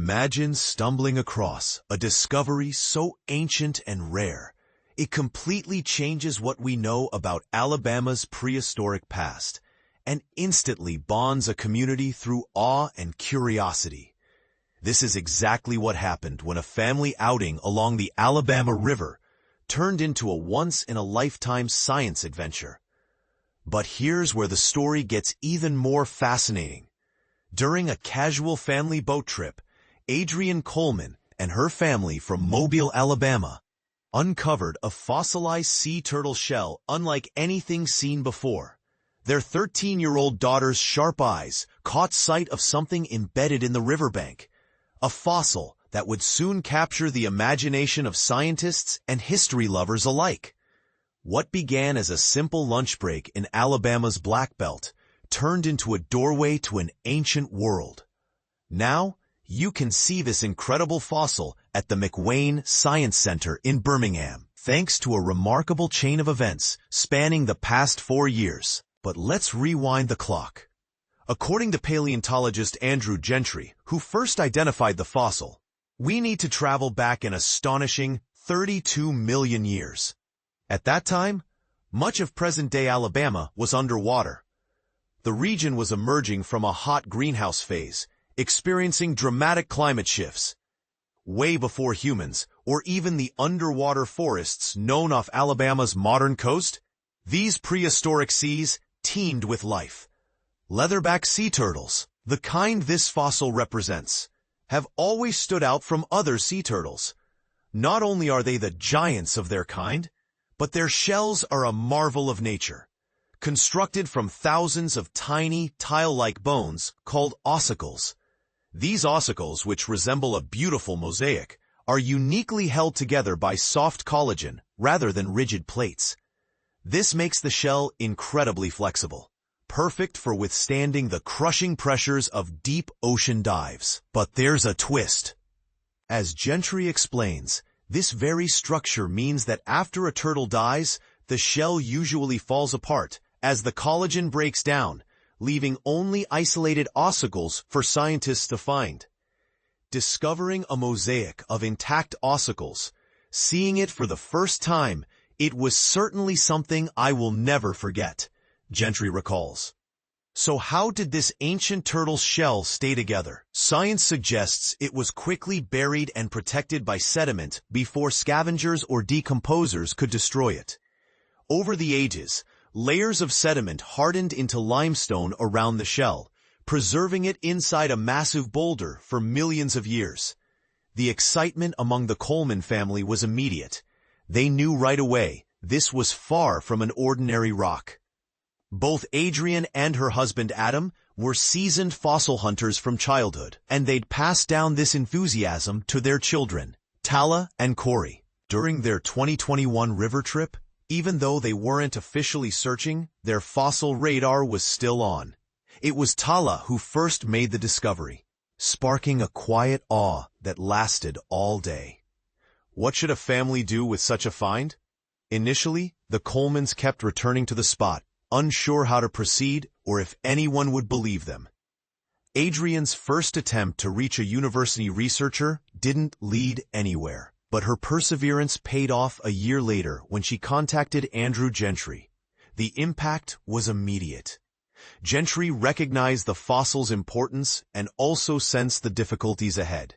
Imagine stumbling across a discovery so ancient and rare, it completely changes what we know about Alabama's prehistoric past, and instantly bonds a community through awe and curiosity. This is exactly what happened when a family outing along the Alabama River turned into a once-in-a-lifetime science adventure. But here's where the story gets even more fascinating. During a casual family boat trip, Adrienne Coleman and her family from Mobile, Alabama, uncovered a fossilized sea turtle shell unlike anything seen before. Their 13-year-old daughter's sharp eyes caught sight of something embedded in the riverbank, a fossil that would soon capture the imagination of scientists and history lovers alike. What began as a simple lunch break in Alabama's Black Belt turned into a doorway to an ancient world. Now, you can see this incredible fossil at the McWane Science Center in Birmingham, thanks to a remarkable chain of events spanning the past 4 years. But let's rewind the clock. According to paleontologist Andrew Gentry, who first identified the fossil, we need to travel back an astonishing 32 million years. At that time, much of present-day Alabama was underwater. The region was emerging from a hot greenhouse phase, experiencing dramatic climate shifts. Way before humans, or even the underwater forests known off Alabama's modern coast, these prehistoric seas teemed with life. Leatherback sea turtles, the kind this fossil represents, have always stood out from other sea turtles. Not only are they the giants of their kind, but their shells are a marvel of nature. Constructed from thousands of tiny, tile-like bones called ossicles. These ossicles, which resemble a beautiful mosaic, are uniquely held together by soft collagen rather than rigid plates. This makes the shell incredibly flexible, perfect for withstanding the crushing pressures of deep ocean dives. But there's a twist. As Gentry explains, this very structure means that after a turtle dies, the shell usually falls apart as the collagen breaks down, leaving only isolated ossicles for scientists to find. Discovering a mosaic of intact ossicles, seeing it for the first time, it was certainly something I will never forget, Gentry recalls. So how did this ancient turtle's shell stay together? Science suggests it was quickly buried and protected by sediment before scavengers or decomposers could destroy it. Over the ages, layers of sediment hardened into limestone around the shell, preserving it inside a massive boulder for millions of years. The excitement among the Coleman family was immediate. They knew right away this was far from an ordinary rock. Both Adrienne and her husband Adam were seasoned fossil hunters from childhood, and they'd passed down this enthusiasm to their children, Tala and Corey. During their 2021 river trip, even though they weren't officially searching, their fossil radar was still on. It was Tala who first made the discovery, sparking a quiet awe that lasted all day. What should a family do with such a find? Initially, the Colemans kept returning to the spot, unsure how to proceed or if anyone would believe them. Adrienne's first attempt to reach a university researcher didn't lead anywhere, but her perseverance paid off a year later when she contacted Andrew Gentry. The impact was immediate. Gentry recognized the fossil's importance and also sensed the difficulties ahead.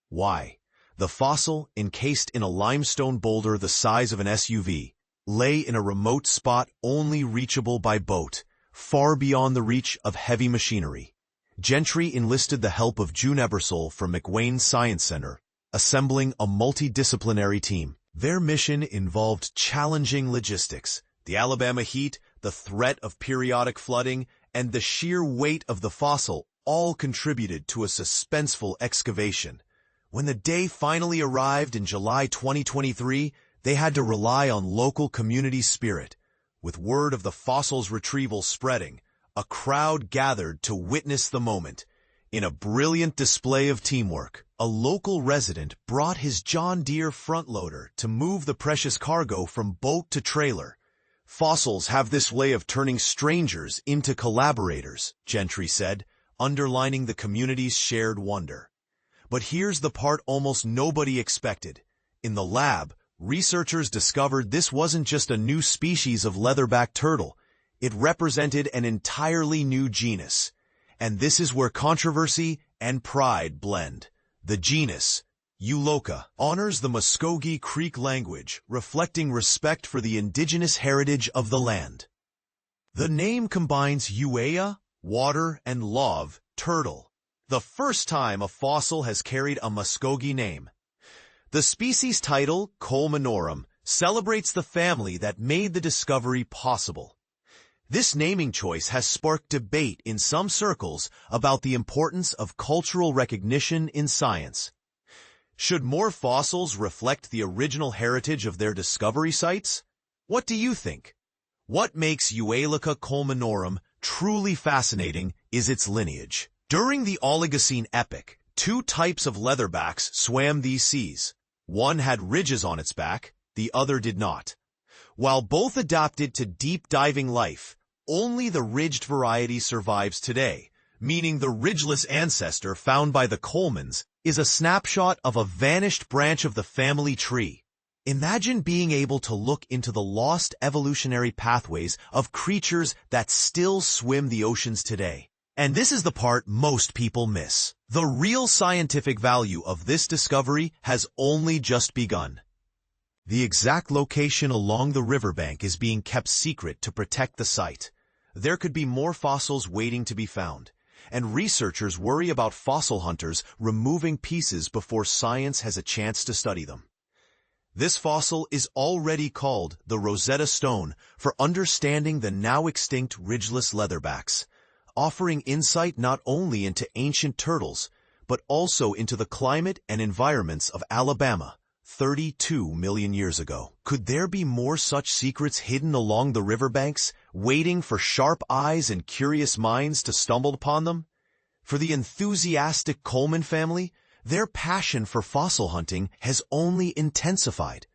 Why? The fossil, encased in a limestone boulder the size of an SUV, lay in a remote spot only reachable by boat, far beyond the reach of heavy machinery. Gentry enlisted the help of June Ebersole from McWane Science Center, assembling a multidisciplinary team. Their mission involved challenging logistics, the Alabama heat, the threat of periodic flooding, and the sheer weight of the fossil all contributed to a suspenseful excavation. When the day finally arrived in July 2023, they had to rely on local community spirit. With word of the fossil's retrieval spreading, a crowd gathered to witness the moment. In a brilliant display of teamwork, a local resident brought his John Deere front loader to move the precious cargo from boat to trailer. Fossils have this way of turning strangers into collaborators, Gentry said, underlining the community's shared wonder. But here's the part almost nobody expected. In the lab, researchers discovered this wasn't just a new species of leatherback turtle. It represented an entirely new genus. And this is where controversy and pride blend. The genus, Ueloca, honors the Muskogee Creek language, reflecting respect for the indigenous heritage of the land. The name combines uea, water, and love, turtle. The first time a fossil has carried a Muskogee name. The species title, colemanorum, celebrates the family that made the discovery possible. This naming choice has sparked debate in some circles about the importance of cultural recognition in science. Should more fossils reflect the original heritage of their discovery sites? What do you think? What makes Ueloca colemanorum truly fascinating is its lineage. During the Oligocene epoch, two types of leatherbacks swam these seas. One had ridges on its back, the other did not. While both adapted to deep diving life, only the ridged variety survives today, meaning the ridgeless ancestor found by the Colemans is a snapshot of a vanished branch of the family tree. Imagine being able to look into the lost evolutionary pathways of creatures that still swim the oceans today. And this is the part most people miss. The real scientific value of this discovery has only just begun. The exact location along the riverbank is being kept secret to protect the site. There could be more fossils waiting to be found, and researchers worry about fossil hunters removing pieces before science has a chance to study them. This fossil is already called the Rosetta Stone for understanding the now extinct ridgeless leatherbacks, offering insight not only into ancient turtles, but also into the climate and environments of Alabama 32 million years ago. Could there be more such secrets hidden along the riverbanks, waiting for sharp eyes and curious minds to stumble upon them? For the enthusiastic Coleman family, their passion for fossil hunting has only intensified.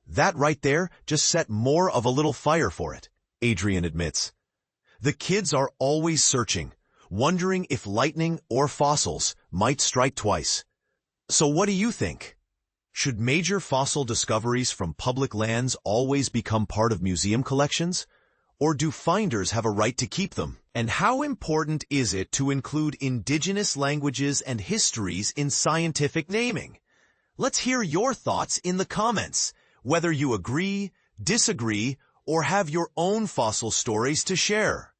That right there just set more of a little fire for it, Adrian admits. The kids are always searching, wondering if lightning or fossils might strike twice. So what do you think? Should major fossil discoveries from public lands always become part of museum collections? Or do finders have a right to keep them? And how important is it to include indigenous languages and histories in scientific naming? Let's hear your thoughts in the comments, whether you agree, disagree, or have your own fossil stories to share.